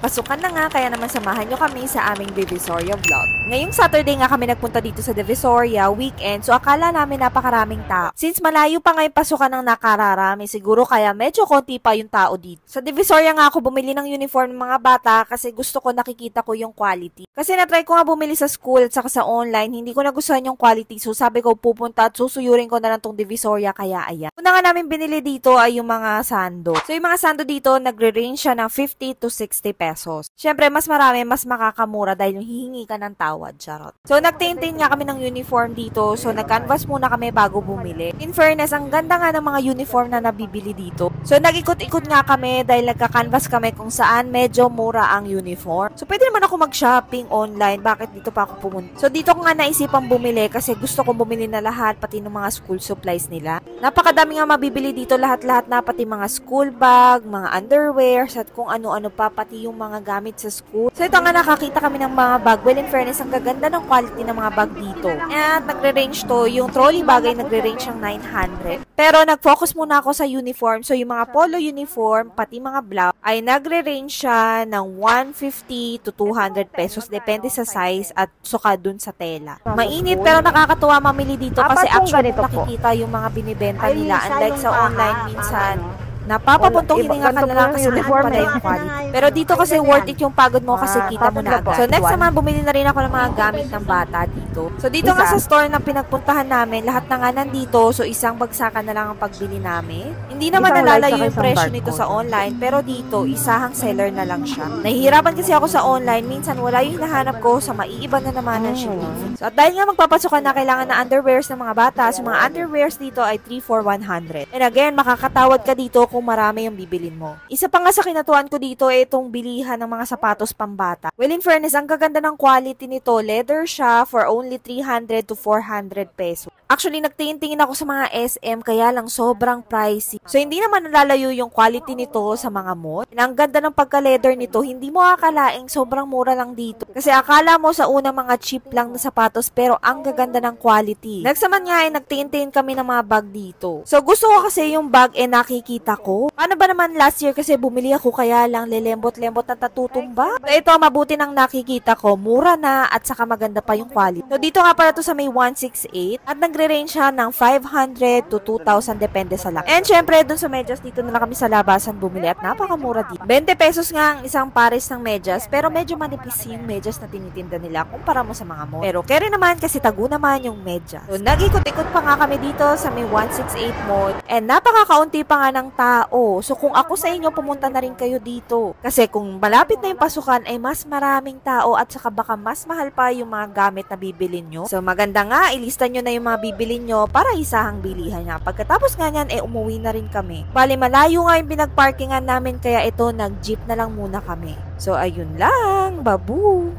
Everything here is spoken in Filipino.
Pasukan na nga, kaya naman samahan nyo kami sa aming Divisoria vlog. Ngayong Saturday nga kami nagpunta dito sa Divisoria, weekend, so akala namin napakaraming tao. Since malayo pa ngayon pasukan ng nakararami, siguro kaya medyo konti pa yung tao dito. Sa Divisoria nga ako bumili ng uniform ng mga bata kasi gusto ko nakikita ko yung quality. Kasi natry ko nga bumili sa school at saka sa online, hindi ko nagustuhan yung quality, so sabi ko pupunta at susuyurin ko na lang tong Divisoria, kaya ayan. Una nga namin binili dito ay yung mga sando. So yung mga sando dito, nagre-range siya ng 50 to 60 pesos. Siyempre, mas marami, mas makakamura dahil hihingi ka ng tawad, charot. So, nagtintin nga kami ng uniform dito. So, nag-canvas muna kami bago bumili. In fairness, ang ganda nga ng mga uniform na nabibili dito. So, nag-ikot-ikot nga kami dahil nagka-canvas kami kung saan medyo mura ang uniform. So, pwede naman ako mag-shopping online. Bakit dito pa ako pumunta? So, dito ko nga naisipang bumili kasi gusto kong bumili na lahat, pati ng mga school supplies nila. Napakadami nga mabibili dito, lahat-lahat na, pati mga school bag, mga underwears, at kung ano-ano pa, pati yung mga gamit sa school. So ito nga nakakita kami ng mga bag. Well, in fairness, ang gaganda ng quality ng mga bag dito. At nagre-range to, yung trolley bag ay nagre-range ng 900. Pero nag-focus muna ako sa uniform. So yung mga polo uniform, pati mga blouse, ay nagre-range siya ng 150 to 200 pesos. Depende sa size at suka dun sa tela. Mainit pero nakakatuwa mamili dito kasi actually nakikita yung mga binibenta nila. Unlike sa online minsan, napapapuntong hininga ka na lang kasi pala yung quality. Pero dito kasi worth it yung pagod mo kasi kita mo na agad. So next naman, bumili na rin ako ng mga gamit ng bata dito. So dito nga sa store na pinagpuntahan namin, lahat na nga nandito. So isang bagsakan na lang ang pagbili namin. Hindi naman nalalayo yung presyo nito sa online, pero dito, isahang seller na lang siya. Nahihirapan kasi ako sa online, minsan wala yung hinahanap ko sa maiiba na naman ng shipping. So at dahil nga magpapasukan na kailangan na underwears ng mga bata, so mga underwears dito ay 3 for 100. And again, makakatawad ka dito kung marami yung bibilin mo. Isa pa nga sa kinatuan ko dito ay itong bilihan ng mga sapatos pambata. Well, in fairness, ang gaganda ng quality nito. Leather siya for only 300 to 400 pesos. Actually, nagtingin-tingin ako sa mga SM kaya lang sobrang pricey. So, hindi naman nalalayo yung quality nito sa mga mall. Ang ganda ng pagka-leather nito, hindi mo akalaing sobrang mura lang dito. Kasi akala mo sa una mga cheap lang na sapatos pero ang gaganda ng quality. Nagsaman nga ay nagtingin-tingin kami ng mga bag dito. So, gusto ko kasi yung bag nakikita ko. Paano ba naman last year kasi bumili ako kaya lang lilembot-lembot na tatutumba? So, ito mabuti nang nakikita ko. Mura na at saka maganda pa yung quality. So, dito nga pala to sa may 168 at nagre-range siya ng 500 to 2,000 depende sa laki. And syempre, dun sa medyas dito na lang kami sa labasan bumili at napakamura dito. 20 pesos nga ang isang pares ng medyas pero medyo manipis yung medyas na tinitinda nila kumpara mo sa mga mall. Pero kere naman kasi tago naman yung medyas. So, nag-ikot-ikot pa nga kami dito sa may 168 mall and napakakaunti pa nga ng tao. So, kung ako sa inyo, pumunta na rin kayo dito. Kasi kung malapit na yung pasukan ay mas maraming tao at saka baka mas mahal pa yung mga gamit na bibilin nyo. So, maganda nga, ilista nyo na yung mga bibilin nyo para isahang bilihan nga. Pagkatapos nga nyan, umuwi na rin kami. Bali, malayo nga yung pinagparkingan namin kaya ito, nag-jeep na lang muna kami. So, ayun lang. Babu!